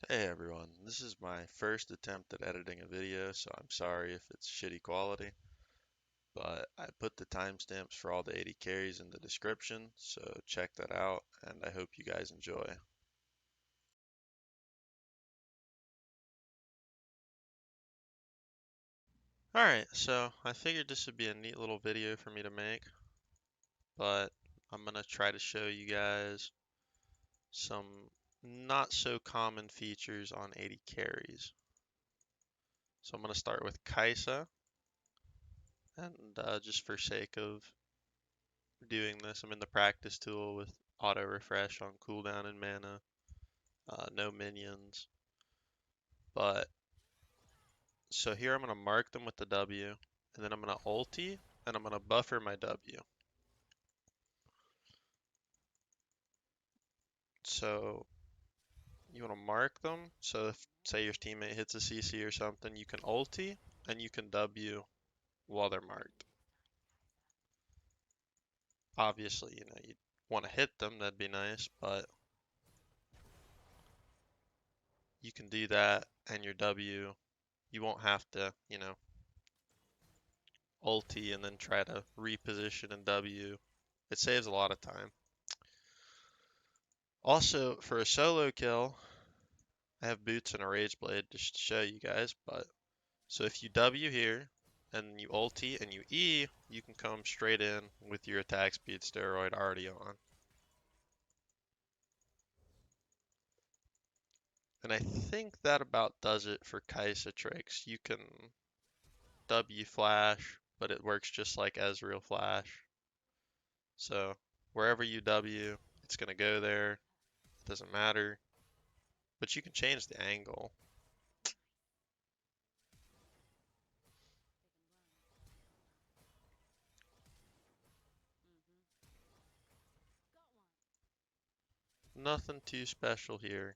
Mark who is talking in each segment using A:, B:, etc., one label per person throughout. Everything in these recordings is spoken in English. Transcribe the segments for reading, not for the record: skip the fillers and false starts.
A: Hey everyone, this is my first attempt at editing a video, so I'm sorry if it's shitty quality, but I put the timestamps for all the 80 carries in the description, so check that out, and I hope you guys enjoy. Alright, so I figured this would be a neat little video for me to make, but I'm gonna try to show you guys some not so common features on 80 carries. So I'm gonna start with Kaisa, and just for sake of doing this. I'm in the practice tool with auto refresh on cooldown and mana, no minions. But so here I'm gonna mark them with the W, and then I'm gonna ulti, and I'm gonna buffer my W. So you wanna mark them. So if say your teammate hits a CC or something, you can ulti and you can W while they're marked. Obviously, you want to hit them, that'd be nice, but you can do that and your W, you won't have to, ulti and then try to reposition and W. It saves a lot of time. Also, for a solo kill, I have boots and a rage blade just to show you guys, but so if you W here and you ulti and you E, you can come straight in with your attack speed steroid already on. And I think that about does it for Kaisa tricks. You can W flash, but it works just like Ezreal flash. So wherever you W, it's gonna go there. It doesn't matter. But you can change the angle. Nothing too special here.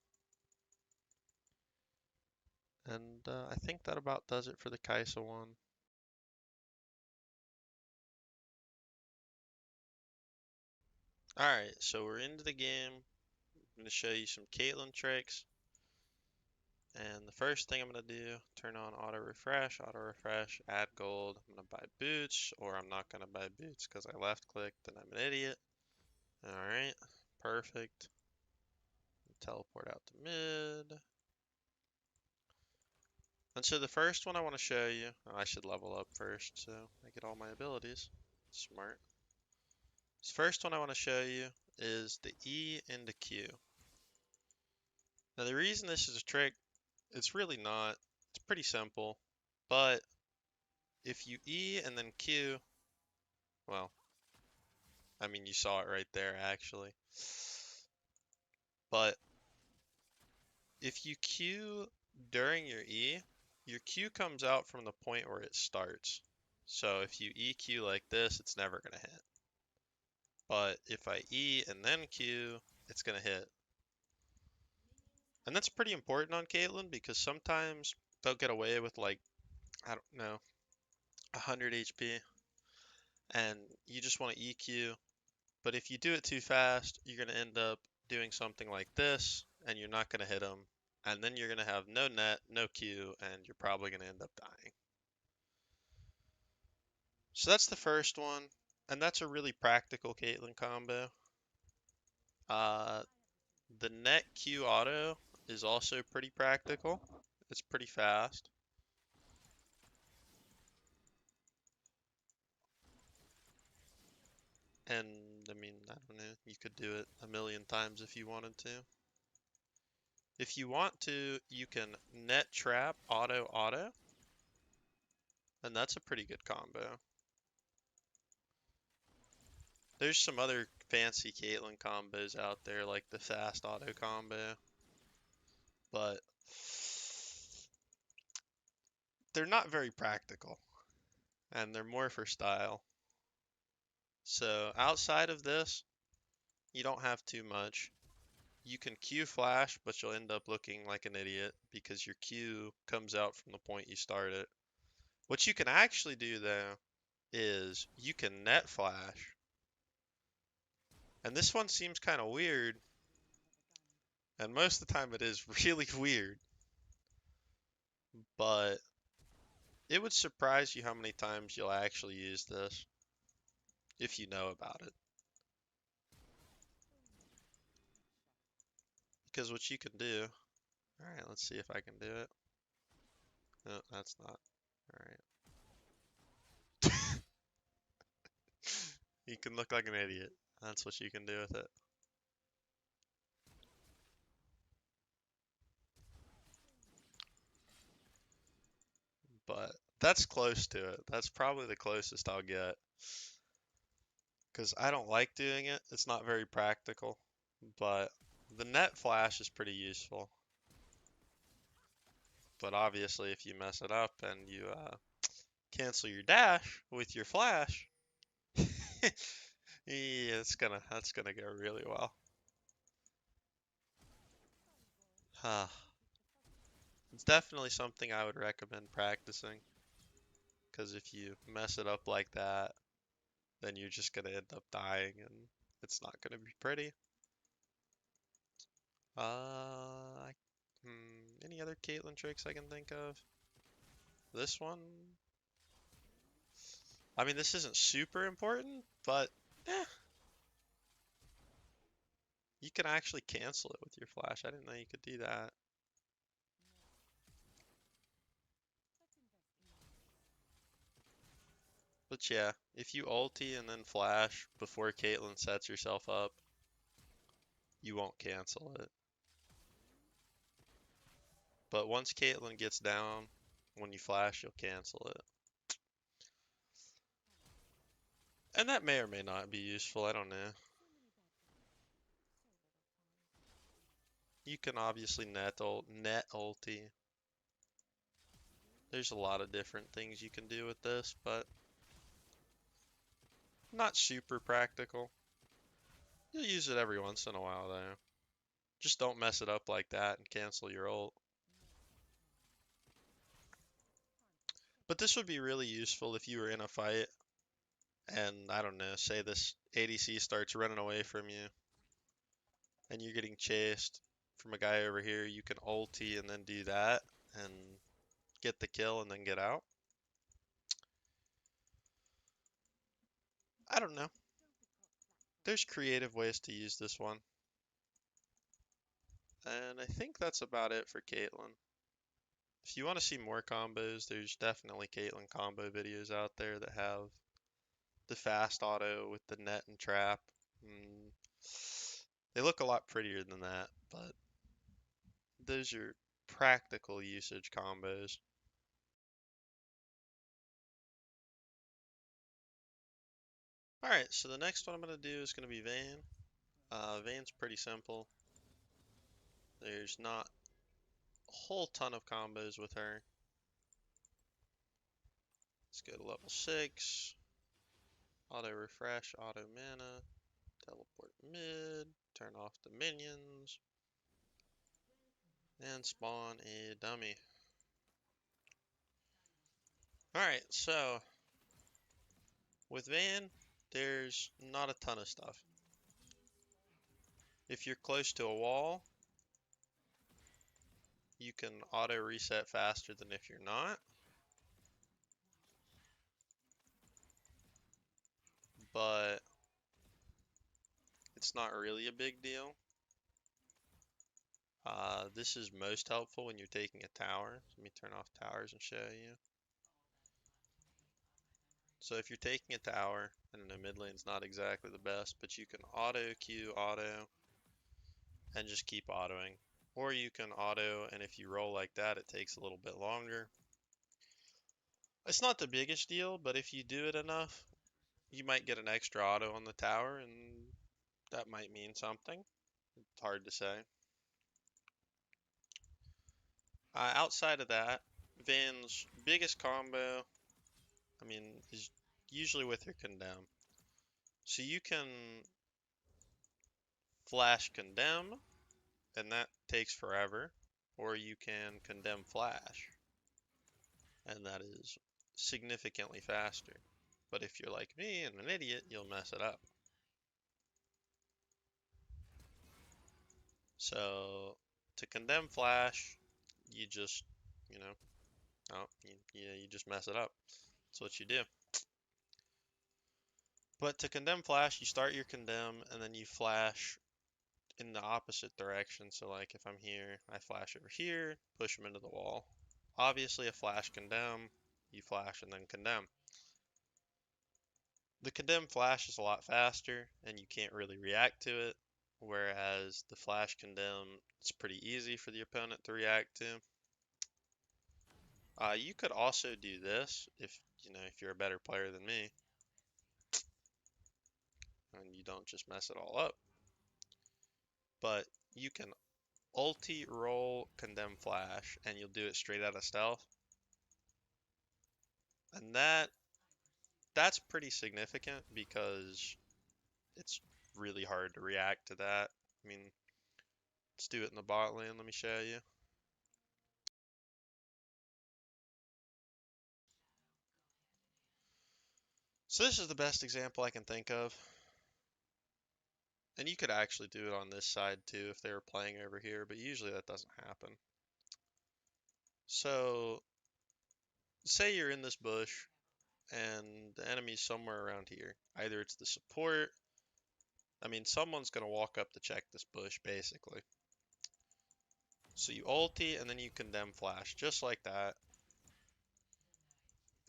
A: And I think that about does it for the Kaisa one. Alright, so we're into the game. I'm going to show you some Caitlyn tricks. And the first thing I'm going to do, turn on auto refresh, add gold. I'm going to buy boots, or I'm not going to buy boots because I left clicked and I'm an idiot. Alright, perfect. Teleport out to mid. And so the first one I want to show you, I should level up first so I get all my abilities. Smart. This first one I want to show you is the E into Q. Now the reason this is a trick, it's really not. It's pretty simple. But if you E and then Q, well, I mean you saw it right there actually. But if you Q during your Q comes out from the point where it starts. So if you EQ like this, it's never gonna hit. But if I E and then Q, it's gonna hit. And that's pretty important on Caitlyn because sometimes they'll get away with like, I don't know, 100 HP and you just want to EQ. But if you do it too fast, you're going to end up doing something like this and you're not going to hit them. And then you're going to have no net, no Q, and you're probably going to end up dying. So that's the first one. And that's a really practical Caitlyn combo. Uh, the net Q auto is also pretty practical. It's pretty fast. And I mean, I don't know, you could do it a million times if you wanted to. If you want to, you can net trap auto, and that's a pretty good combo. There's some other fancy Caitlyn combos out there, like the fast auto combo, but they're not very practical, and they're more for style. So outside of this, you don't have too much. You can Q flash, but you'll end up looking like an idiot because your Q comes out from the point you start it. What you can actually do though is you can net flash. And this one seems kind of weird. And most of the time it is really weird, but it would surprise you how many times you'll actually use this if you know about it. Because what you can do, alright, let's see if I can do it. No, that's not. Alright. You can look like an idiot. That's what you can do with it. But that's close to it. That's probably the closest I'll get. Because I don't like doing it. It's not very practical. But the net flash is pretty useful. But obviously if you mess it up and you cancel your dash with your flash, yeah, that's gonna go really well. It's definitely something I would recommend practicing. Because if you mess it up like that, then you're just gonna end up dying and it's not gonna be pretty. Uh, any other Caitlyn tricks I can think of? This one? I mean, this isn't super important, but eh, you can actually cancel it with your flash. I didn't know you could do that. But yeah, if you ulti and then flash before Caitlyn sets herself up, you won't cancel it. But once Caitlyn gets down, when you flash, you'll cancel it. And that may or may not be useful, I don't know. You can obviously net ulti. There's a lot of different things you can do with this, but not super practical. You'll use it every once in a while though. Just don't mess it up like that and cancel your ult. But this would be really useful if you were in a fight and, I don't know, say this ADC starts running away from you and you're getting chased from a guy over here. You can ulti and then do that and get the kill and then get out. I don't know. There's creative ways to use this one. And I think that's about it for Caitlyn. If you want to see more combos, there's definitely Caitlyn combo videos out there that have the fast auto with the net and trap. Mm, they look a lot prettier than that, but those are practical usage combos. Alright, so the next one I'm going to do is going to be Vayne. Vayne's pretty simple. There's not a whole ton of combos with her. Let's go to level 6. Auto refresh, auto mana, teleport mid, turn off the minions, and spawn a dummy. Alright, so with Vayne, there's not a ton of stuff. If you're close to a wall, you can auto reset faster than if you're not. But it's not really a big deal. This is most helpful when you're taking a tower. Let me turn off towers and show you. So if you're taking a tower, I don't know, mid lane's not exactly the best, but you can auto Q, auto, and just keep autoing. Or you can auto, and if you roll like that, it takes a little bit longer. It's not the biggest deal, but if you do it enough, you might get an extra auto on the tower, and that might mean something. It's hard to say. Outside of that, Vayne's biggest combo, I mean, is usually with her condemn. So you can flash condemn, and that takes forever, or you can condemn flash, and that is significantly faster. But if you're like me and an idiot, you'll mess it up. So to condemn flash, you just, you know, you just mess it up. That's what you do. But to condemn flash, you start your condemn and then you flash in the opposite direction. So like if I'm here, I flash over here, push them into the wall. Obviously a flash condemn, you flash and then condemn. The condemn flash is a lot faster and you can't really react to it, whereas the flash condemn, it's pretty easy for the opponent to react to. You could also do this if you're a better player than me and you don't just mess it all up. But you can ulti roll condemn flash and you'll do it straight out of stealth. And that's pretty significant because it's really hard to react to that. I mean, let's do it in the bot lane. Let me show you. So this is the best example I can think of. And you could actually do it on this side too if they were playing over here, but usually that doesn't happen. So say you're in this bush and the enemy's somewhere around here. Either it's the support. I mean, someone's going to walk up to check this bush basically. So you ulti and then you condemn flash just like that.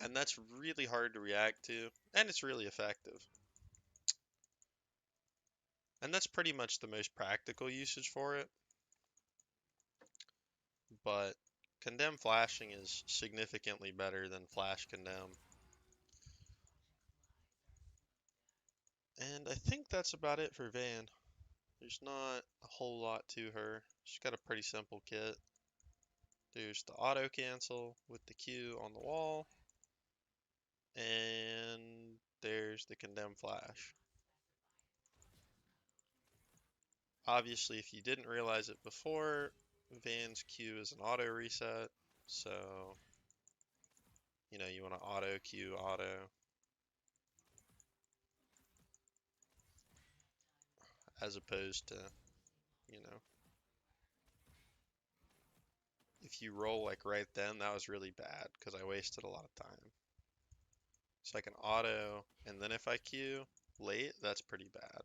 A: And that's really hard to react to, and it's really effective. And that's pretty much the most practical usage for it. But condemn flashing is significantly better than flash condemn. And I think that's about it for Vayne. There's not a whole lot to her. She's got a pretty simple kit. There's the auto cancel with the Q on the wall. And there's the condemn flash. Obviously, if you didn't realize it before, Vayne's Q is an auto reset. So, you want to auto Q auto. As opposed to, if you roll like right then, that was really bad because I wasted a lot of time. So I can auto, and then if I Q late, that's pretty bad.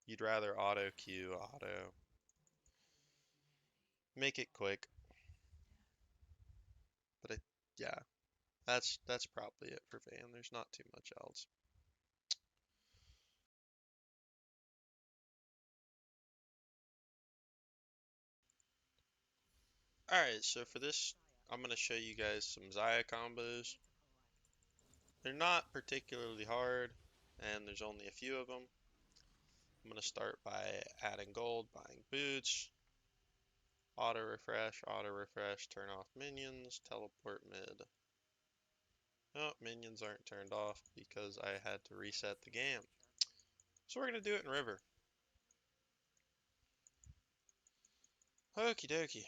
A: You'd rather auto Q auto. Make it quick. But yeah, that's probably it for Vayne. There's not too much else. Alright, so for this, I'm going to show you guys some Xayah combos. They're not particularly hard, and there's only a few of them. I'm going to start by adding gold, buying boots, auto refresh, turn off minions, teleport mid. Oh, minions aren't turned off because I had to reset the game. So we're going to do it in river. Okie dokie.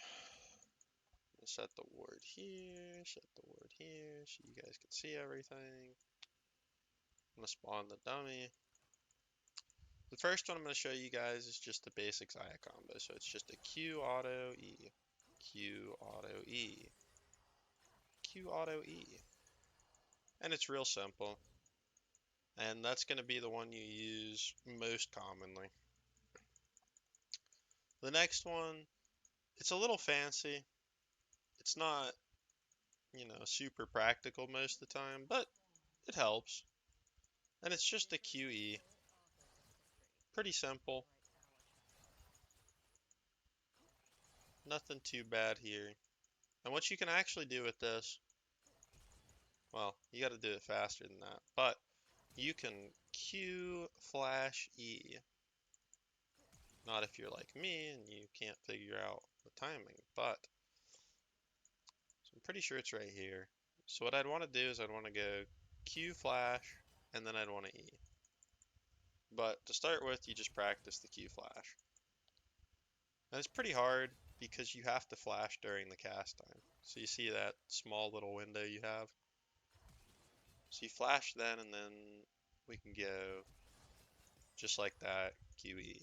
A: Set the ward here, set the ward here, so you guys can see everything. I'm going to spawn the dummy. The first one I'm going to show you guys is just the basic Xayah combo. So it's just a Q auto E, Q auto E, Q auto E. And it's real simple. And that's going to be the one you use most commonly. The next one, it's a little fancy. It's not, super practical most of the time, but it helps. And it's just a QE. Pretty simple. Nothing too bad here. And what you can actually do with this, well, you got to do it faster than that, but you can Q flash E. Not if you're like me and you can't figure out the timing, but so I'm pretty sure it's right here. So what I'd want to do is I'd want to go Q flash and then I'd want to E. But to start with, you just practice the Q flash. And it's pretty hard because you have to flash during the cast time. So you see that small little window you have? So you flash then and then we can go just like that, QE.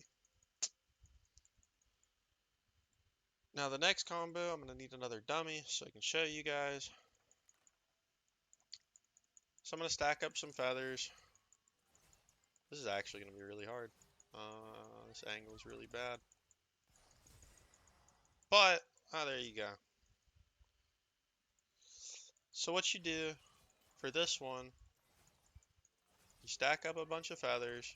A: Now the next combo, I'm going to need another dummy so I can show you guys. So I'm going to stack up some feathers. This is actually going to be really hard. This angle is really bad. But, there you go. So what you do for this one, you stack up a bunch of feathers.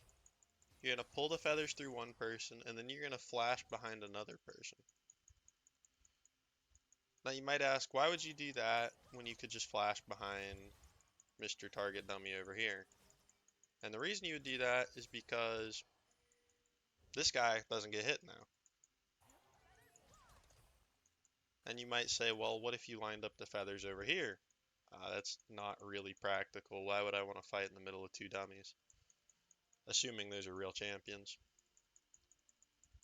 A: You're going to pull the feathers through one person, and then you're going to flash behind another person. Now you might ask, why would you do that when you could just flash behind Mr. Target Dummy over here? And the reason you would do that is because this guy doesn't get hit now. And you might say, well, what if you lined up the feathers over here? That's not really practical. Why would I want to fight in the middle of two dummies? Assuming those are real champions.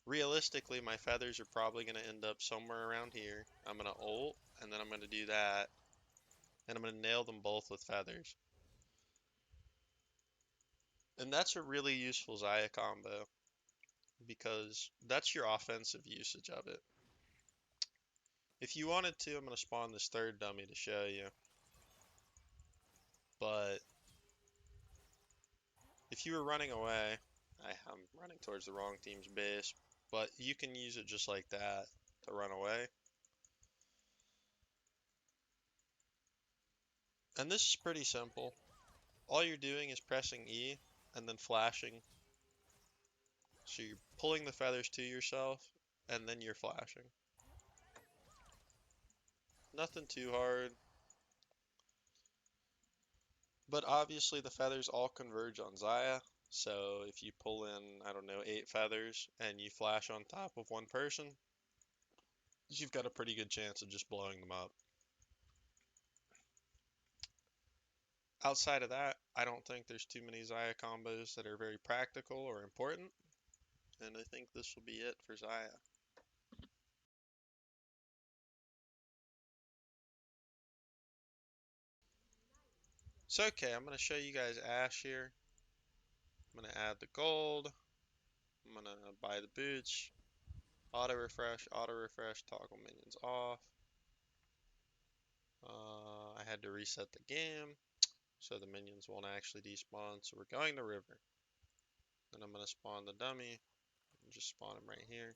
A: Realistically, my feathers are probably going to end up somewhere around here. I'm going to ult, and then I'm going to do that. And I'm going to nail them both with feathers. And that's a really useful Xayah combo, because that's your offensive usage of it. If you wanted to, I'm going to spawn this third dummy to show you. But if you were running away, I'm running towards the wrong team's base, but you can use it just like that to run away. And this is pretty simple. All you're doing is pressing E and then flashing. So you're pulling the feathers to yourself and then you're flashing. Nothing too hard. But obviously the feathers all converge on Xayah. So if you pull in, I don't know, 8 feathers and you flash on top of one person, you've got a pretty good chance of just blowing them up. Outside of that, I don't think there's too many Xayah combos that are very practical or important. And I think this will be it for Xayah. So okay, I'm going to show you guys Ashe here. I'm going to add the gold. I'm going to buy the boots. Auto refresh, toggle minions off. I had to reset the game, so the minions won't actually despawn. So we're going to river. Then I'm going to spawn the dummy. Just spawn him right here.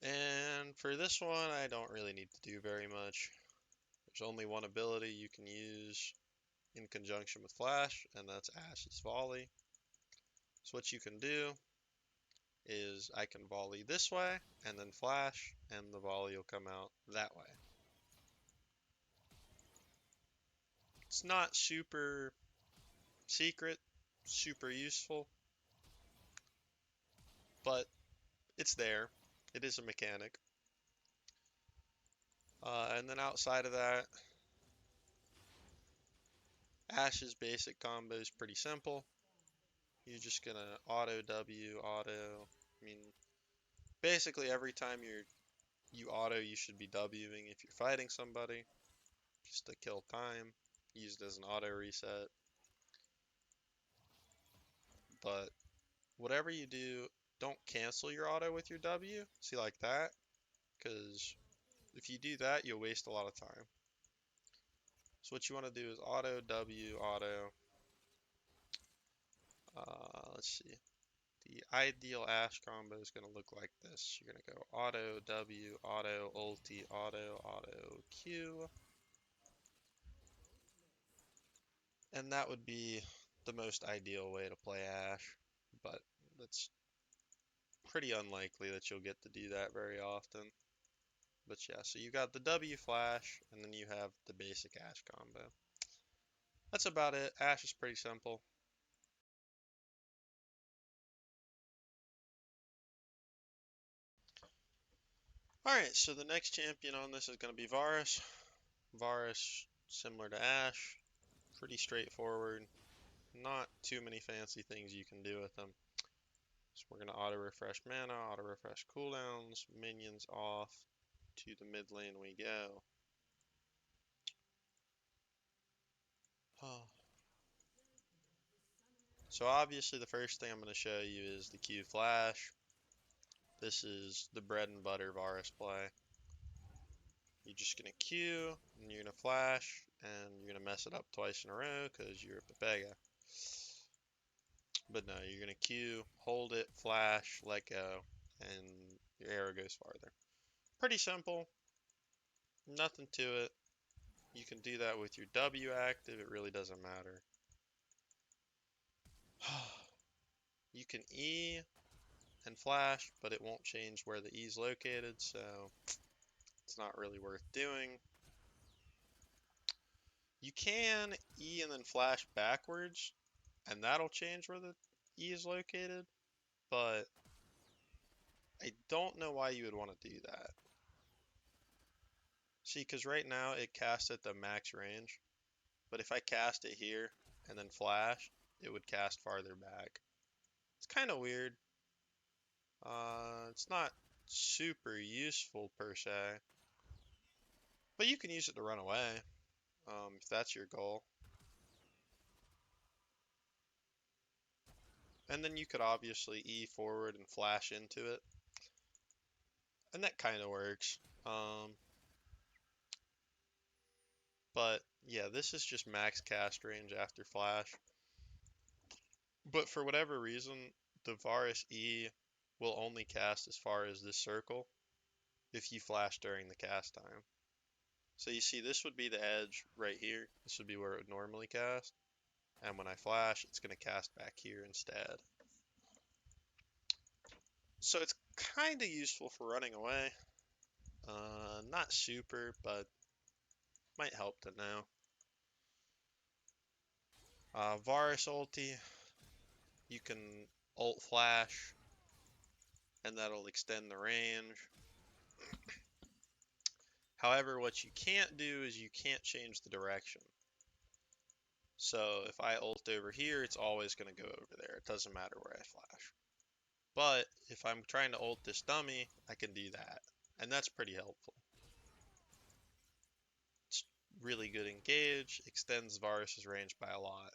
A: And for this one, I don't really need to do very much. There's only one ability you can use in conjunction with Flash, and that's Ashe's Volley. So what you can do is I can volley this way, and then Flash, and the volley will come out that way. It's not super secret, super useful, but it's there. It is a mechanic. And then outside of that, Ashe's basic combo is pretty simple. You're just gonna auto W, auto. I mean, basically every time you auto, you should be Wing if you're fighting somebody, just to kill time, used as an auto reset. But whatever you do, don't cancel your auto with your W. See, like that, because if you do that, you'll waste a lot of time. So what you want to do is auto W, auto. Let's see. The ideal Ashe combo is going to look like this. You're going to go auto W, auto ulti, auto Q. And that would be the most ideal way to play Ashe. But it's pretty unlikely that you'll get to do that very often. But yeah, so you got the W flash, and then you have the basic Ashe combo. That's about it. Ashe is pretty simple. Alright, so the next champion on this is going to be Varus. Varus, similar to Ashe, pretty straightforward. Not too many fancy things you can do with them. So we're going to auto refresh mana, auto refresh cooldowns, minions off, to the mid lane we go. So obviously the first thing I'm going to show you is the Q flash. This is the bread and butter Varus play. You're just gonna Q, and you're gonna flash, and you're gonna mess it up twice in a row because you're a Pepega. But no, you're gonna Q, hold it, flash, let go, and your arrow goes farther. Pretty simple. Nothing to it. You can do that with your W active, it really doesn't matter. You can E and flash, but it won't change where the E is located, so it's not really worth doing. You can E and then flash backwards, and that'll change where the E is located, but I don't know why you would want to do that. See, because right now it casts at the max range, but if I cast it here and then flash, it would cast farther back. It's kind of weird. It's not super useful per se, but you can use it to run away, if that's your goal. And then you could obviously E forward and flash into it, and that kind of works. But yeah, this is just max cast range after flash. But for whatever reason, the Varus E will only cast as far as this circle if you flash during the cast time. So you see, this would be the edge right here. This would be where it would normally cast. And when I flash, it's going to cast back here instead. So it's kind of useful for running away. Not super, but might help to know. Varus ulti, you can ult flash, and that'll extend the range. However, what you can't do is you can't change the direction. So if I ult over here, it's always going to go over there. It doesn't matter where I flash. But if I'm trying to ult this dummy, I can do that. And that's pretty helpful. It's really good engage, extends Varus's range by a lot.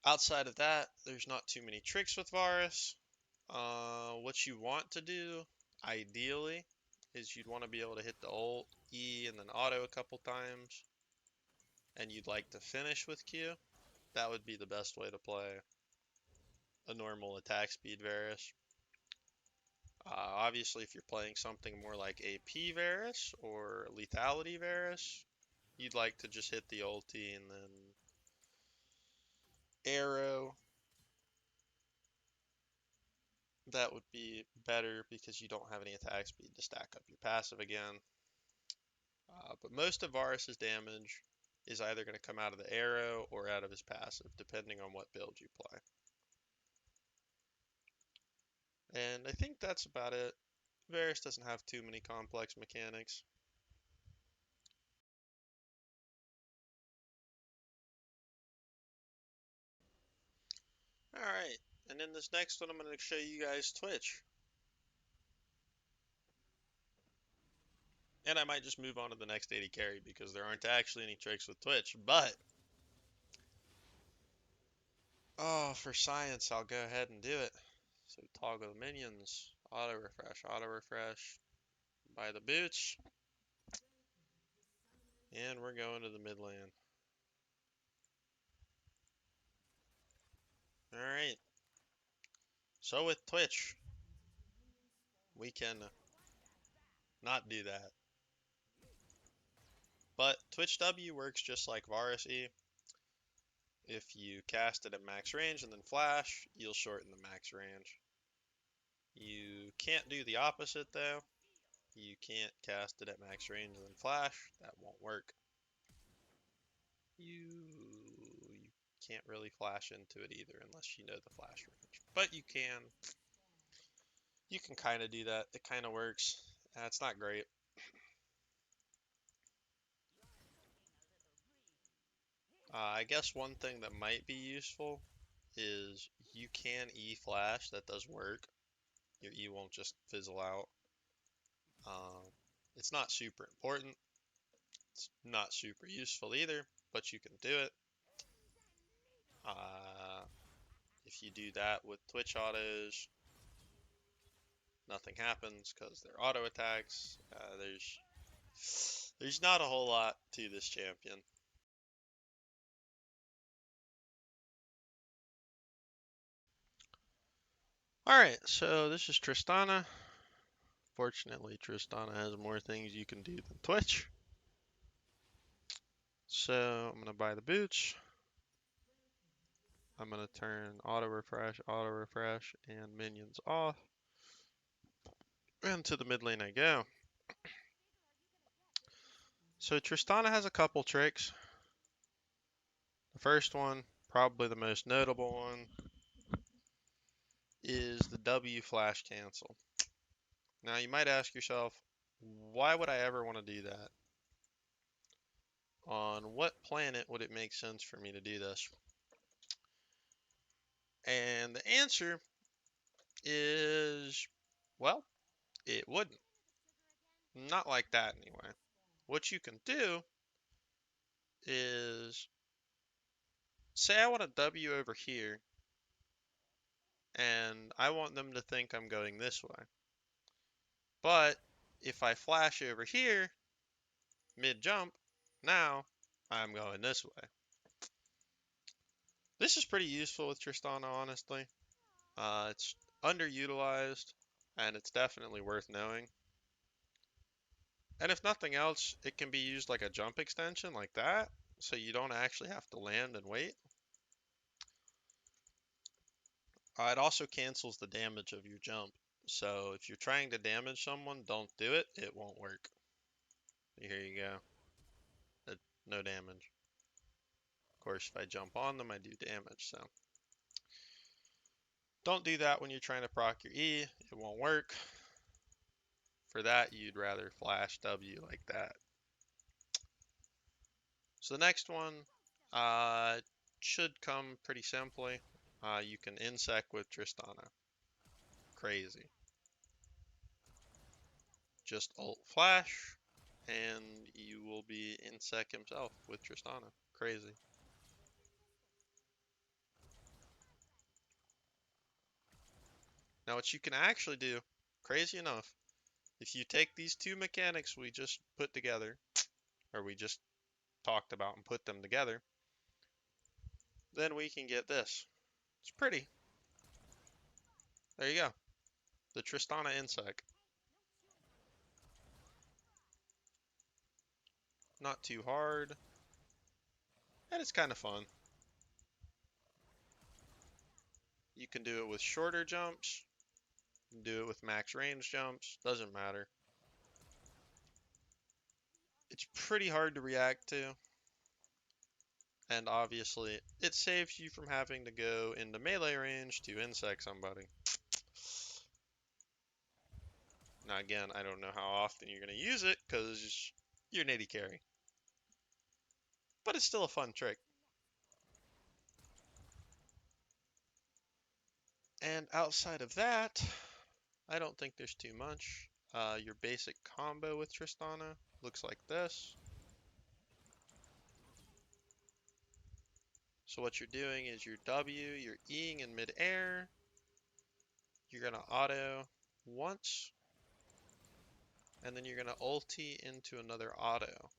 A: Outside of that, there's not too many tricks with Varus. What you want to do, ideally, is you'd want to be able to hit the ult, E, and then auto a couple times. And you'd like to finish with Q. That would be the best way to play a normal attack speed Varus. Obviously, if you're playing something more like AP Varus or Lethality Varus, you'd like to just hit the ulti and then arrow. That would be better because you don't have any attack speed to stack up your passive again. But most of Varus's damage is either going to come out of the arrow or out of his passive, depending on what build you play. And I think that's about it. Varus doesn't have too many complex mechanics. Alright, and in this next one I'm going to show you guys Twitch. And I might just move on to the next AD carry because there aren't actually any tricks with Twitch. But, oh, for science, I'll go ahead and do it. So toggle the minions, auto refresh, buy the boots. And we're going to the mid lane. Alright. So with Twitch, we can not do that. But Twitch W works just like Varus E. If you cast it at max range and then flash, you'll shorten the max range. You can't do the opposite though. You can't cast it at max range and then flash. That won't work. You can't really flash into it either unless you know the flash range. But you can. You can kind of do that. It kind of works. It's not great. I guess one thing that might be useful is you can E flash. That does work. Your E won't just fizzle out. It's not super important. It's not super useful either, but you can do it. If you do that with Twitch autos, nothing happens because they're auto attacks. There's not a whole lot to this champion. Alright, so this is Tristana. Fortunately, Tristana has more things you can do than Twitch. So I'm going to buy the boots. I'm going to turn auto refresh, and minions off. And to the mid lane I go. So Tristana has a couple tricks. The first one, probably the most notable one, is the W flash cancel. Now you might ask yourself, why would I ever want to do that? On what planet would it make sense for me to do this? And the answer is, well, it wouldn't. Not like that anyway. What you can do is, say I want a W over here, and I want them to think I'm going this way. But if I flash over here, mid-jump, now I'm going this way. This is pretty useful with Tristana, honestly. It's underutilized, and it's definitely worth knowing. And if nothing else, it can be used like a jump extension like that, so you don't actually have to land and wait. It also cancels the damage of your jump. So if you're trying to damage someone, don't do it. It won't work. Here you go. No damage. Of course, if I jump on them, I do damage, so. Don't do that when you're trying to proc your E. It won't work. For that, you'd rather flash W like that. So the next one should come pretty simply. You can insect with Tristana. Crazy. Just ult flash, and you will be insect himself with Tristana. Crazy. Now what you can actually do, crazy enough, if you take these two mechanics we just put together, or we just talked about and put them together, then we can get this. It's pretty. There you go. The Tristana insect. Not too hard. And it's kind of fun. You can do it with shorter jumps. You can do it with max range jumps. Doesn't matter. It's pretty hard to react to. And obviously, it saves you from having to go into melee range to insect somebody. Now again, I don't know how often you're going to use it because you're nitty carry. But it's still a fun trick. And outside of that, I don't think there's too much. Your basic combo with Tristana looks like this. So what you're doing is your W, you're Eing in mid-air. You're going to auto once. And then you're going to ulti into another auto.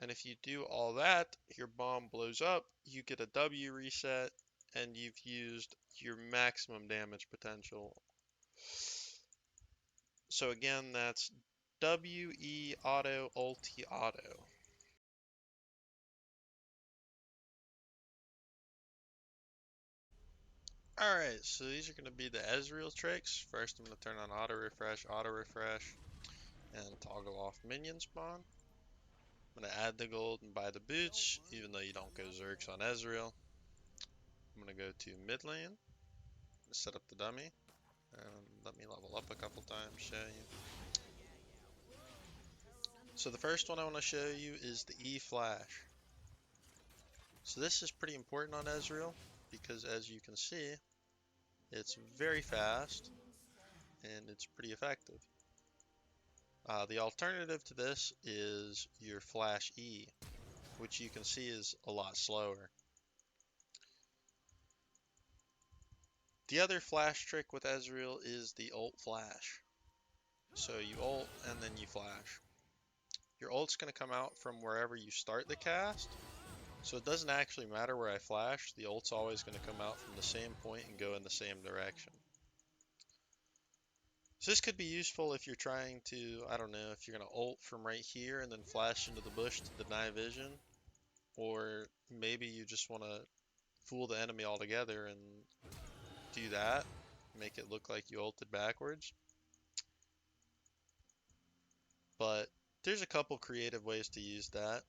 A: And if you do all that, your bomb blows up, you get a W reset, and you've used your maximum damage potential. So again, that's W-E auto, ulti auto. Alright, so these are going to be the Ezreal tricks. First, I'm going to turn on auto refresh, and toggle off minion spawn. I'm going to add the gold and buy the boots, even though you don't go Zerks on Ezreal. I'm going to go to mid lane, set up the dummy, and let me level up a couple times, show you. So the first one I want to show you is the E flash. So this is pretty important on Ezreal, because as you can see, it's very fast, and it's pretty effective. The alternative to this is your flash E, which you can see is a lot slower. The other flash trick with Ezreal is the ult flash. So you ult and then you flash. Your ult's going to come out from wherever you start the cast. So it doesn't actually matter where I flash. The ult's always going to come out from the same point and go in the same direction. So this could be useful if you're trying to, I don't know, if you're going to ult from right here and then flash into the bush to deny vision. Or maybe you just want to fool the enemy altogether and do that. Make it look like you ulted backwards. But there's a couple creative ways to use that.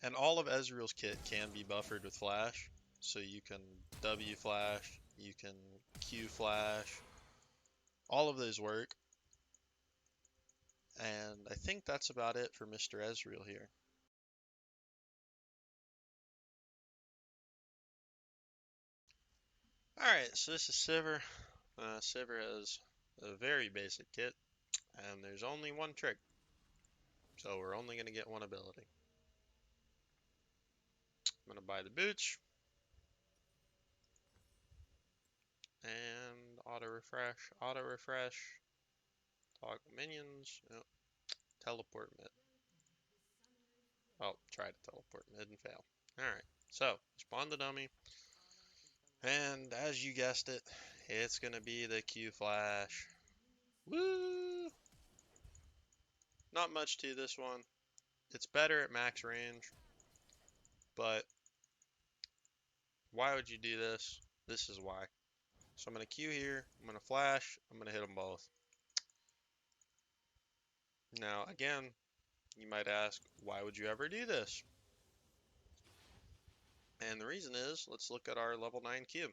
A: And all of Ezreal's kit can be buffered with flash. So you can W flash, you can Q flash. All of those work. And I think that's about it for Mr. Ezreal here. Alright, so this is Sivir. Sivir has a very basic kit, and there's only one trick. So we're only going to get one ability. I'm going to buy the boots. And auto refresh, toggle minions, oh, teleport mid. Oh, try to teleport mid and fail. Alright, so spawn the dummy. And as you guessed it, it's going to be the Q flash. Woo! Not much to this one. It's better at max range, but why would you do this? This is why. So I'm going to Q here, I'm going to flash, I'm going to hit them both. Now, again, you might ask, why would you ever do this? And the reason is, let's look at our level 9 Q.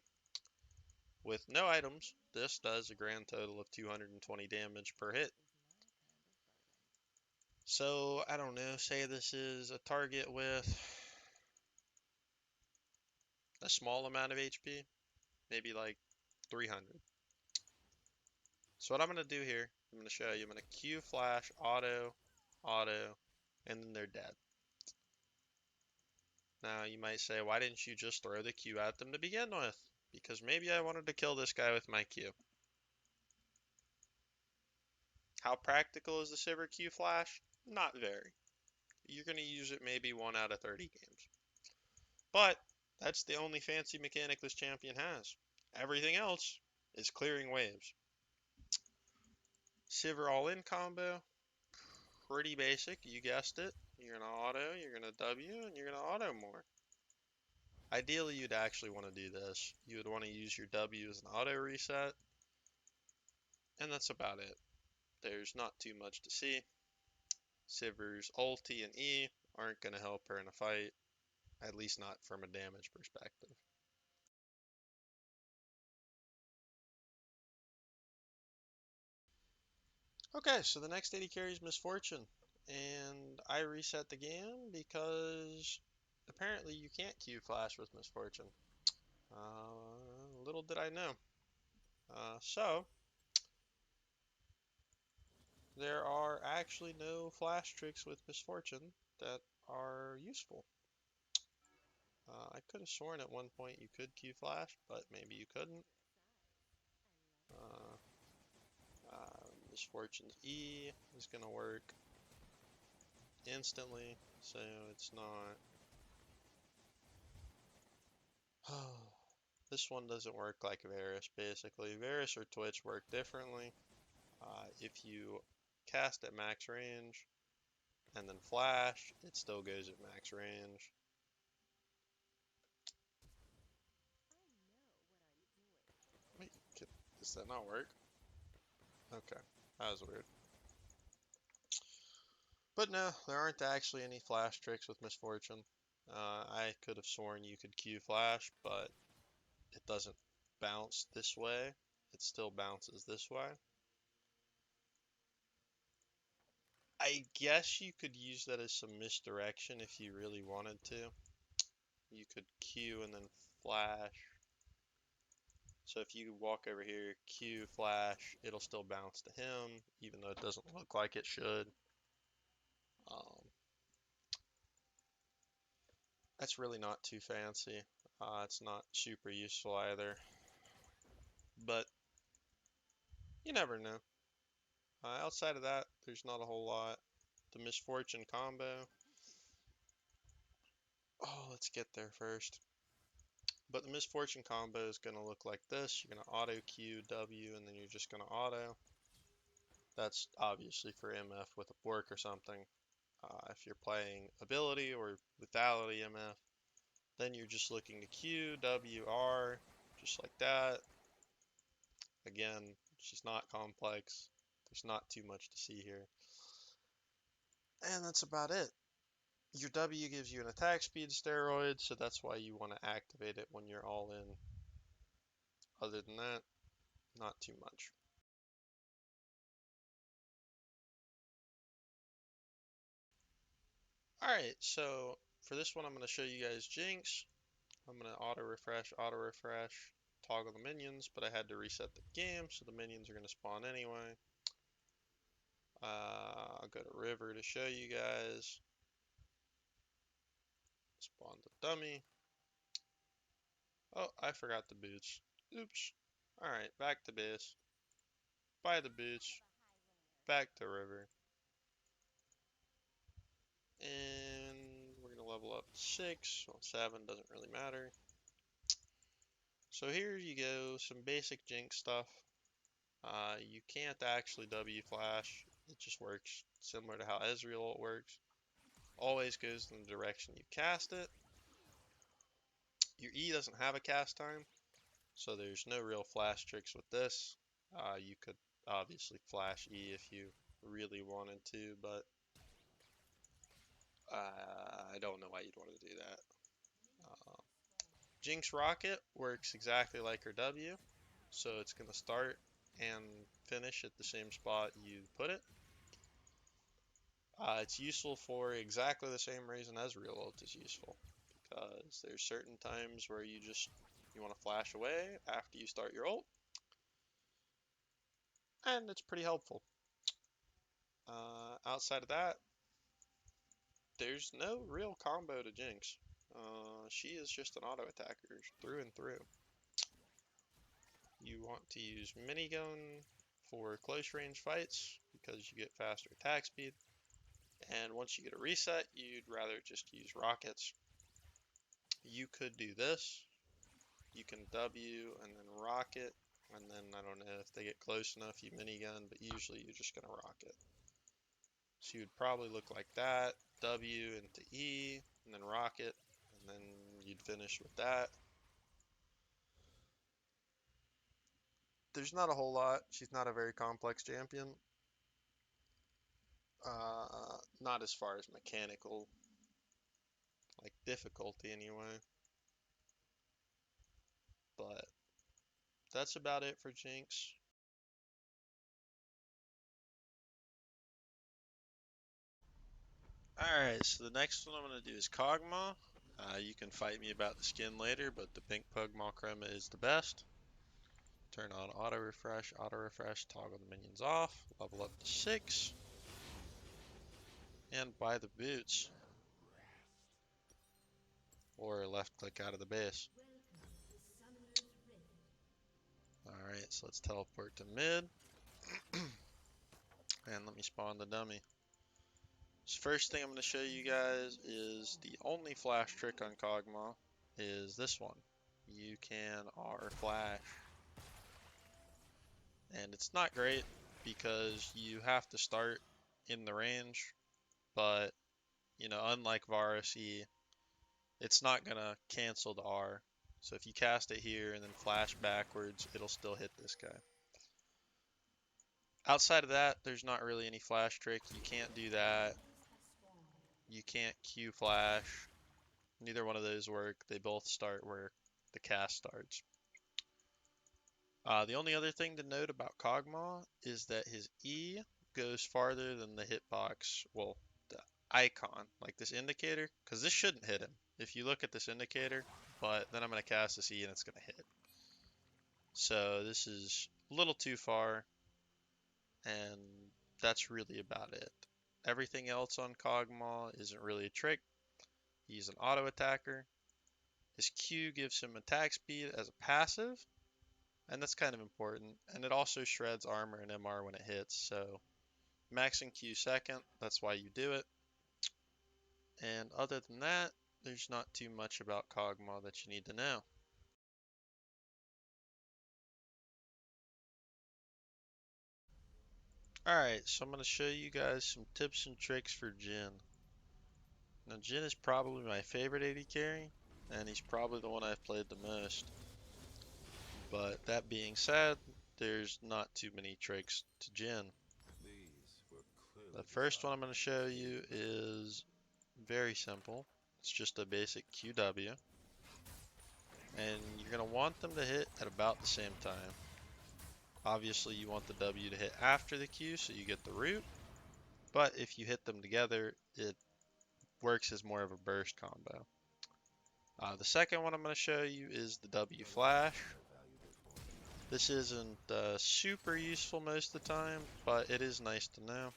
A: With no items, this does a grand total of 220 damage per hit. So, I don't know, say this is a target with a small amount of HP, maybe like 300. So what I'm going to do here, I'm going to show you, I'm going to Q flash, auto, and then they're dead. Now you might say, why didn't you just throw the Q at them to begin with? Because maybe I wanted to kill this guy with my Q. How practical is the Sivir Q flash? Not very. You're going to use it maybe 1 out of 30 games. But that's the only fancy mechanic this champion has. Everything else is clearing waves. Sivir all-in combo, pretty basic, you guessed it. You're going to auto, you're going to W, and you're going to auto more. Ideally, you'd actually want to do this. You would want to use your W as an auto reset, and that's about it. There's not too much to see. Sivir's ulti and E aren't going to help her in a fight, at least not from a damage perspective. Okay, so the next AD carry is Misfortune, and I reset the game because apparently you can't Q flash with Misfortune. Little did I know. So there are actually no flash tricks with Misfortune that are useful. I could have sworn at one point you could Q flash, but maybe you couldn't. Misfortune's E is going to work instantly, so it's not. This one doesn't work like Varus, basically. Varus or Twitch work differently. If you cast at max range and then flash, it still goes at max range. Wait, does that not work? Okay, that was weird. But no, there aren't actually any flash tricks with Misfortune. I could have sworn you could Q flash, but it doesn't bounce this way. It still bounces this way. I guess you could use that as some misdirection if you really wanted to. You could Q and then flash. So if you walk over here, Q, flash, it'll still bounce to him, even though it doesn't look like it should. That's really not too fancy. It's not super useful either. but you never know. Outside of that, there's not a whole lot. The misfortune combo. Oh, let's get there first. But the misfortune combo is going to look like this. You're going to auto Q, W, and then you're just going to auto. That's obviously for MF with a Bork or something. If you're playing ability or lethality MF, then you're just looking to Q, W, R, just like that. Again, it's just not complex. There's not too much to see here. And that's about it. Your W gives you an attack speed steroid, so that's why you want to activate it when you're all in. Other than that, not too much. Alright, so for this one I'm going to show you guys Jinx. I'm going to auto refresh, toggle the minions, but I had to reset the game, so the minions are going to spawn anyway. I'll go to river to show you guys. Spawn the dummy. Oh, I forgot the boots. Oops. Alright, back to base. Buy the boots. Back to river. And we're going to level up to 6. Well, 7 doesn't really matter. So here you go, some basic Jinx stuff. You can't actually W flash. It just works similar to how Ezreal works. Always goes in the direction you cast it. Your E doesn't have a cast time, so there's no real flash tricks with this. You could obviously flash E if you really wanted to, but I don't know why you'd want to do that. Jinx Rocket works exactly like her W, so it's going to start and finish at the same spot you put it. It's useful for exactly the same reason Ezreal ult is useful, because there's certain times where you want to flash away after you start your ult, and it's pretty helpful. Outside of that, there's no real combo to Jinx. She is just an auto attacker through and through. You want to use minigun for close range fights because you get faster attack speed. And once you get a reset, you'd rather just use rockets. You could do this. You can W and then rocket, and then I don't know if they get close enough, you minigun, but usually you're just gonna rocket. So you'd probably look like that, W into E, and then rocket, and then you'd finish with that. There's not a whole lot. She's not a very complex champion. Not as far as mechanical, like difficulty anyway. But that's about it for Jinx. Alright, so the next one I'm going to do is Kog'Maw. You can fight me about the skin later, but the pink Kog'Maw chroma is the best. Turn on auto refresh, toggle the minions off, level up to 6, and buy the boots. Or left click out of the base. Alright, so let's teleport to mid. And let me spawn the dummy. So first thing I'm going to show you guys is the only flash trick on Kog'Maw is this one. You can R flash. And it's not great because you have to start in the range, but you know, unlike Varus E, it's not gonna cancel the R. So if you cast it here and then flash backwards, it'll still hit this guy. Outside of that, there's not really any flash trick. You can't do that. You can't Q flash. Neither one of those work. They both start where the cast starts. The only other thing to note about Kog'Maw is that his E goes farther than the hitbox, well, the icon, like this indicator, because this shouldn't hit him. If you look at this indicator, but then I'm going to cast this E and it's going to hit. So this is a little too far, and that's really about it. Everything else on Kog'Maw isn't really a trick. He's an auto attacker. His Q gives him attack speed as a passive, And that's kind of important. And it also shreds armor and MR when it hits, so maxing Q second, that's why you do it. And other than that, there's not too much about Kog'Maw that you need to know. Alright, so I'm going to show you guys some tips and tricks for Jhin. Now Jhin is probably my favorite AD carry, and he's probably the one I've played the most. But that being said, there's not too many tricks to Jhin. The first one I'm going to show you is very simple. It's just a basic QW. And you're going to want them to hit at about the same time. Obviously, you want the W to hit after the Q so you get the root. But if you hit them together, it works as more of a burst combo. The second one I'm going to show you is the W flash. This isn't super useful most of the time, but it is nice to know.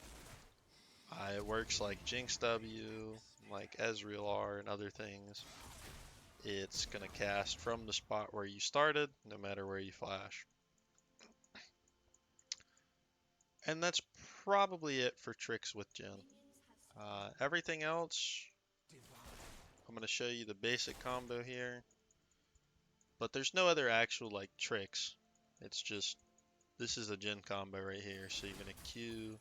A: It works like Jinx W, like Ezreal R, and other things. It's going to cast from the spot where you started, no matter where you flash. And that's probably it for tricks with Jhin. Everything else, I'm going to show you the basic combo here. But there's no other actual like tricks. It's just, this is a Jhin combo right here. So you're going to Q.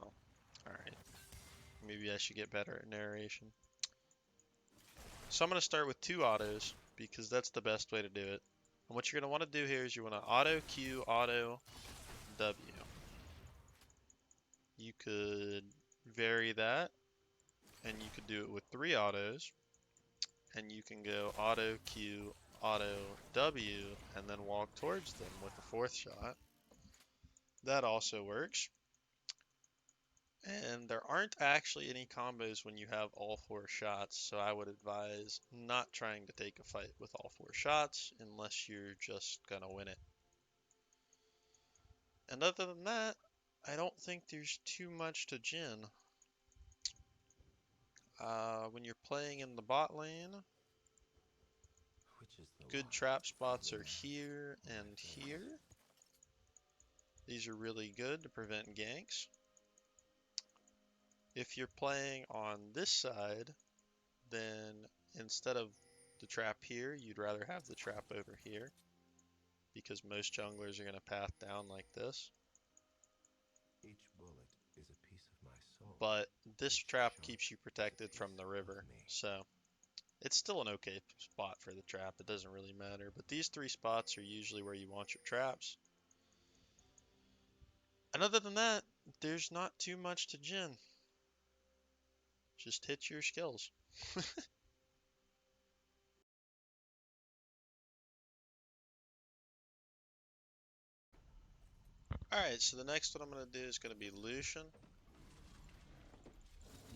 A: Oh, alright. Maybe I should get better at narration. So I'm going to start with 2 autos because that's the best way to do it. And what you're going to want to do here is you want to auto Q, auto W. You could vary that, and you could do it with 3 autos, and you can go auto Q, auto W, and then walk towards them with the 4th shot. That also works. And there aren't actually any combos when you have all 4 shots, so I would advise not trying to take a fight with all 4 shots unless you're just gonna win it. And other than that, I don't think there's too much to Jhin. When you're playing in the bot lane, good trap spots are here and here. These are really good to prevent ganks. If you're playing on this side, then instead of the trap here, you'd rather have the trap over here, because most junglers are going to path down like this.
B: Each bullet is a piece of my soul.
A: But this trap keeps you protected from the river, so it's still an okay spot for the trap. It doesn't really matter, but these 3 spots are usually where you want your traps. And other than that, there's not too much to Jhin. Just hit your skills. Alright, so the next one I'm going to do is going to be Lucian.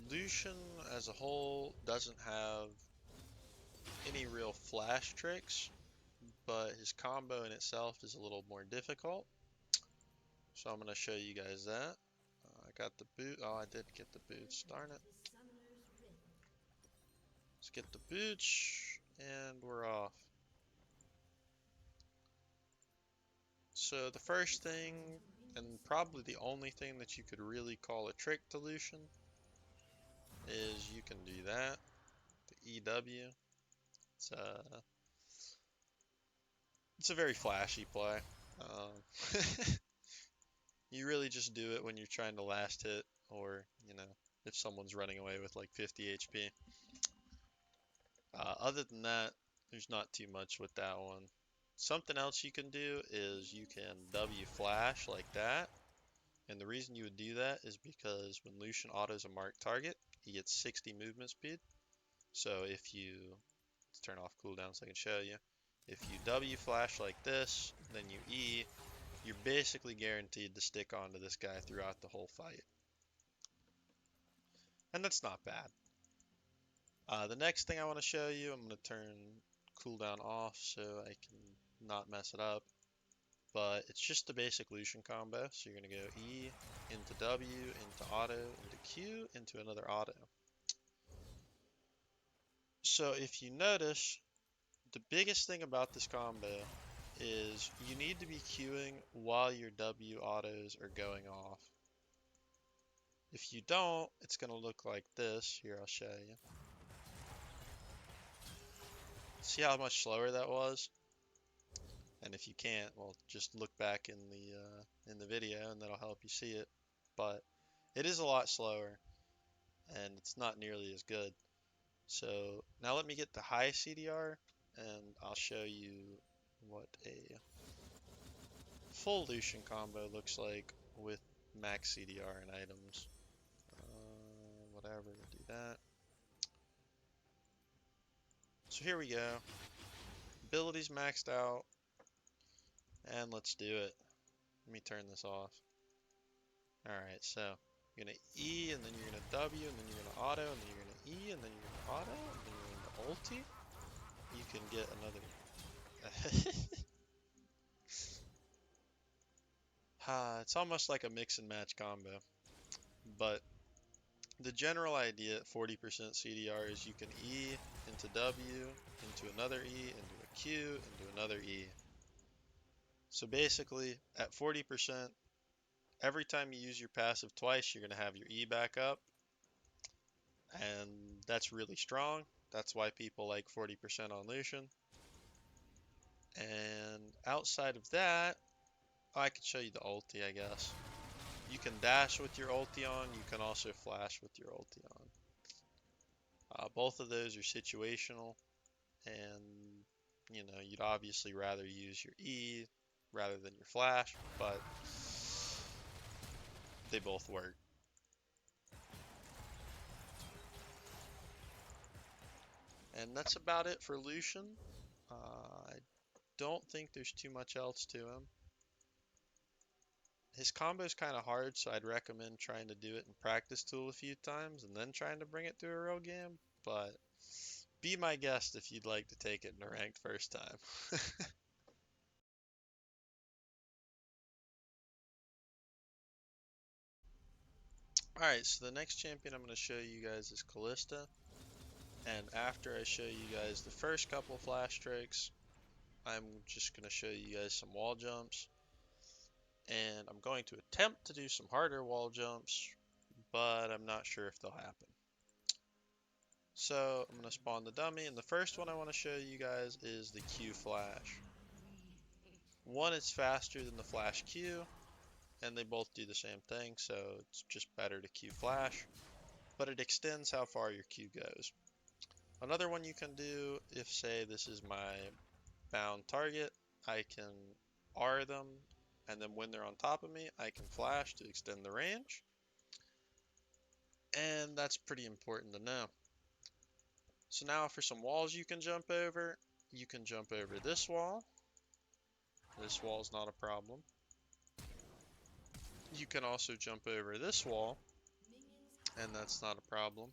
A: Lucian as a whole doesn't have any real flash tricks, but his combo in itself is a little more difficult. So I'm going to show you guys that. I got the boot. Oh, I did get the boots. Darn it. Let's get the boots, and we're off. So the first thing, and probably the only thing that you could really call a trick to Lucian, is you can do that. The EW. It's a very flashy play. You really just do it when you're trying to last hit, or, you know, if someone's running away with like 50 HP. Other than that, there's not too much with that one. Something else you can do is you can W flash like that. And the reason you would do that is because when Lucian autos a marked target, he gets 60 movement speed. So if you, let's turn off cooldown so I can show you. If you W flash like this, then you E, you're basically guaranteed to stick onto this guy throughout the whole fight. And that's not bad. The next thing I want to show you, I'm going to turn cooldown off so I can not mess it up. But it's just the basic Lucian combo. So you're going to go E into W, into auto, into Q, into another auto. So if you notice, The biggest thing about this combo is you need to be queuing while your W autos are going off. If you don't, it's going to look like this. Here, I'll show you. See how much slower that was? And if you can't, well, just look back in the video and that'll help you see it. But it is a lot slower and it's not nearly as good. So now let me get the high CDR and I'll show you what a full Lucian combo looks like with max CDR and items. Whatever, do that. So here we go. Abilities maxed out. And let's do it. Let me turn this off. Alright, so you're gonna E and then you're gonna W and then you're gonna auto and then you're gonna E and then you're gonna auto and then you're gonna ulti. You can get another. It's almost like a mix and match combo. But the general idea at 40% CDR is you can E into W, into another E, into a Q, into another E. So basically, at 40%, every time you use your passive twice, you're going to have your E back up. And that's really strong. That's why people like 40% on Lucian. And outside of that, I could show you the ulti, I guess. You can dash with your ulti on. You can also flash with your ulti on. Both of those are situational. And, you know, you'd obviously rather use your E rather than your flash. But they both work. And that's about it for Lucian. I don't think there's too much else to him. His combo's kind of hard, so I'd recommend trying to do it in practice tool a few times and then trying to bring it to a real game. But be my guest if you'd like to take it in a ranked first time. Alright, so the next champion I'm going to show you guys is Kalista. And after I show you guys the first couple flash strikes, I'm just going to show you guys some wall jumps. And I'm going to attempt to do some harder wall jumps, but I'm not sure if they'll happen. So I'm going to spawn the dummy, and the first one I want to show you guys is the Q flash. One is faster than the flash Q, and they both do the same thing, so it's just better to Q flash, but it extends how far your Q goes. Another one you can do, if say this is my bound target, I can R them, and then when they're on top of me, I can flash to extend the range. And that's pretty important to know. So now for some walls you can jump over this wall. This wall is not a problem. You can also jump over this wall, and that's not a problem.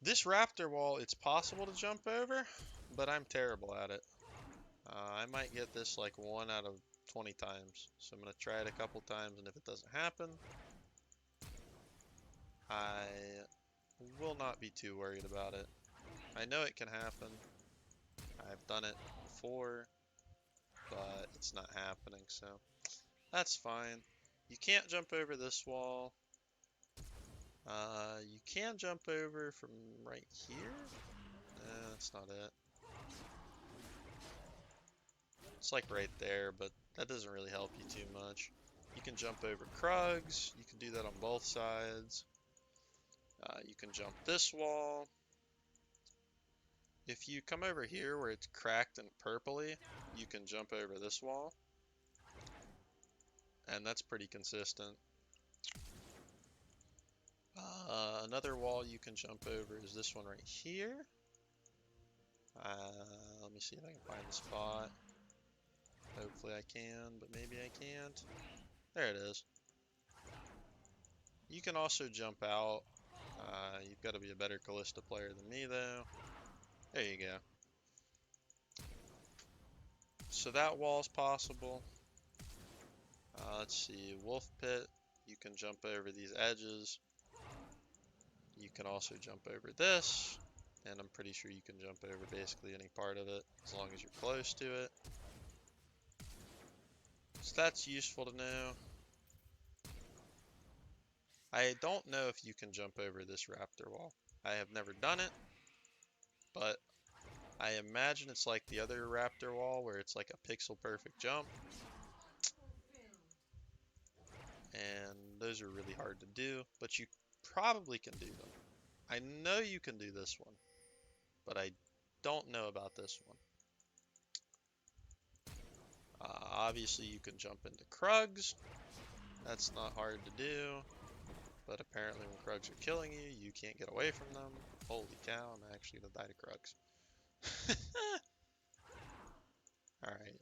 A: This raptor wall, it's possible to jump over, but I'm terrible at it. I might get this like 1 out of 20 times. So I'm going to try it a couple times, and if it doesn't happen, I will not be too worried about it. I know it can happen. I've done it before, but it's not happening, so that's fine. You can't jump over this wall. You can jump over from right here. That's not it. It's like right there, but that doesn't really help you too much. You can jump over Krugs. You can do that on both sides. You can jump this wall. If you come over here where it's cracked and purpley, you can jump over this wall. And that's pretty consistent. Another wall you can jump over is this one right here. Let me see if I can find the spot. Hopefully I can, but maybe I can't. There it is. You can also jump out. You've got to be a better Kalista player than me, though. There you go. So that wall's possible. Let's see. Wolf Pit. You can jump over these edges. You can also jump over this. And I'm pretty sure you can jump over basically any part of it as long as you're close to it. So that's useful to know. I don't know if you can jump over this raptor wall. I have never done it, but I imagine it's like the other raptor wall where it's like a pixel perfect jump. And those are really hard to do, but you probably can do them. I know you can do this one, but I don't know about this one. Obviously you can jump into Krugs. That's not hard to do, but apparently when Krugs are killing you, you can't get away from them. Holy cow, I'm actually gonna die to Krugs. Alright.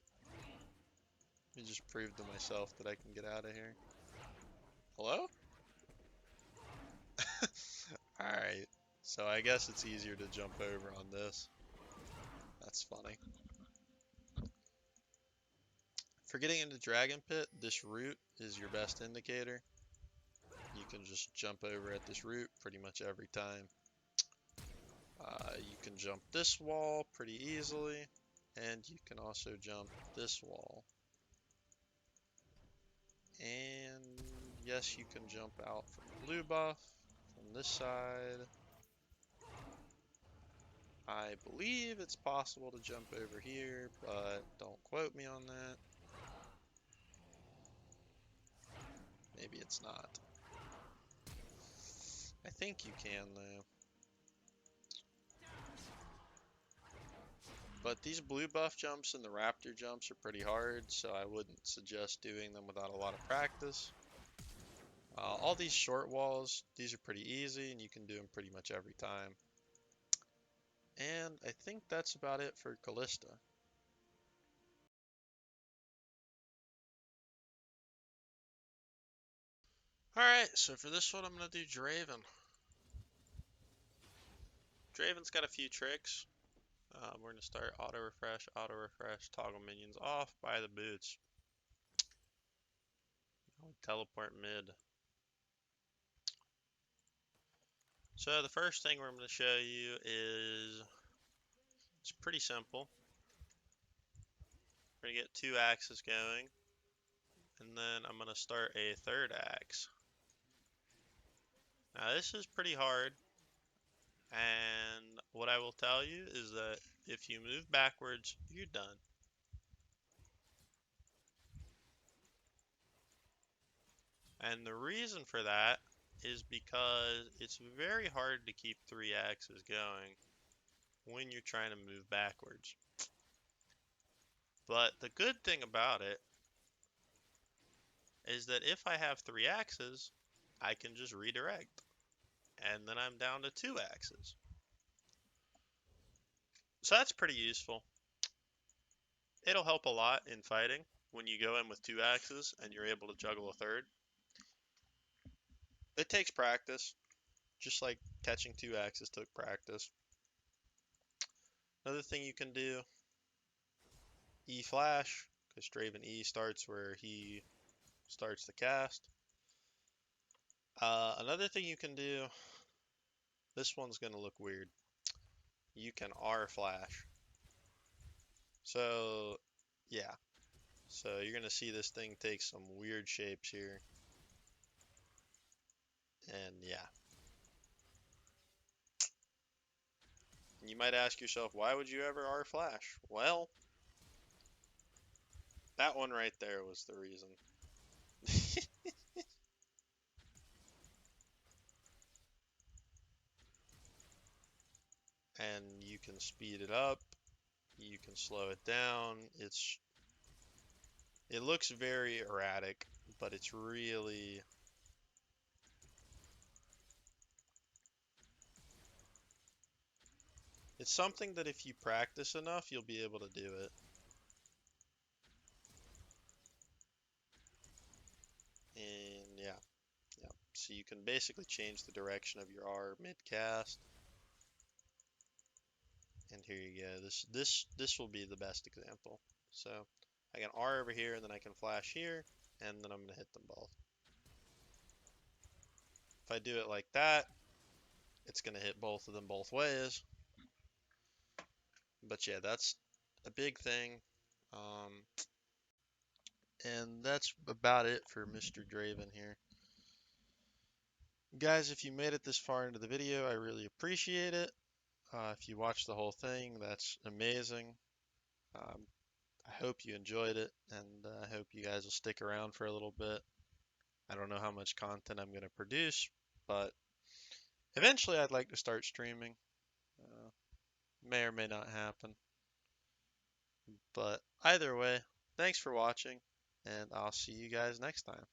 A: Let me just prove to myself that I can get out of here. Hello? Alright. So I guess it's easier to jump over on this. That's funny. For getting into Dragon Pit, this route is your best indicator. You can just jump over at this route pretty much every time. You can jump this wall pretty easily, and you can also jump this wall. And yes, you can jump out from the blue buff from this side. I believe it's possible to jump over here, but don't quote me on that. Maybe it's not. I think you can though. But these blue buff jumps and the raptor jumps are pretty hard, so I wouldn't suggest doing them without a lot of practice. All these short walls, these are pretty easy and you can do them pretty much every time. And I think that's about it for Kalista. Alright, so for this one I'm going to do Draven. Draven's got a few tricks. We're going to start auto refresh, toggle minions off, buy the boots. Teleport mid. So the first thing we're going to show you is, it's pretty simple. We're going to get 2 axes going, and then I'm going to start a 3rd axe. Now this is pretty hard, and what I will tell you is that if you move backwards, you're done. And the reason for that is because it's very hard to keep 3 axes going when you're trying to move backwards. But the good thing about it is that if I have 3 axes, I can just redirect. And then I'm down to 2 axes. So that's pretty useful. It'll help a lot in fighting when you go in with 2 axes and you're able to juggle a 3rd. It takes practice, just like catching 2 axes took practice. Another thing you can do, E flash, because Draven E starts where he starts the cast. Another thing you can do, this one's going to look weird. You can R flash. So, yeah. So you're going to see this thing take some weird shapes here. And yeah. You might ask yourself, why would you ever R flash? Well, that one right there was the reason. And you can speed it up, you can slow it down. It looks very erratic, but it's really, it's something that if you practice enough, you'll be able to do it. And yeah, so you can basically change the direction of your R mid-cast. And here you go. This will be the best example. So I can R over here, and then I can flash here, and then I'm gonna hit them both. If I do it like that, it's gonna hit both of them both ways. But yeah, that's a big thing. Um, and that's about it for Mr. Draven here. Guys, if you made it this far into the video, I really appreciate it. If you watched the whole thing, that's amazing. Um, I hope you enjoyed it, and I hope you guys will stick around for a little bit. I don't know how much content I'm going to produce, but eventually I'd like to start streaming. Uh, may or may not happen. But either way, thanks for watching, and I'll see you guys next time.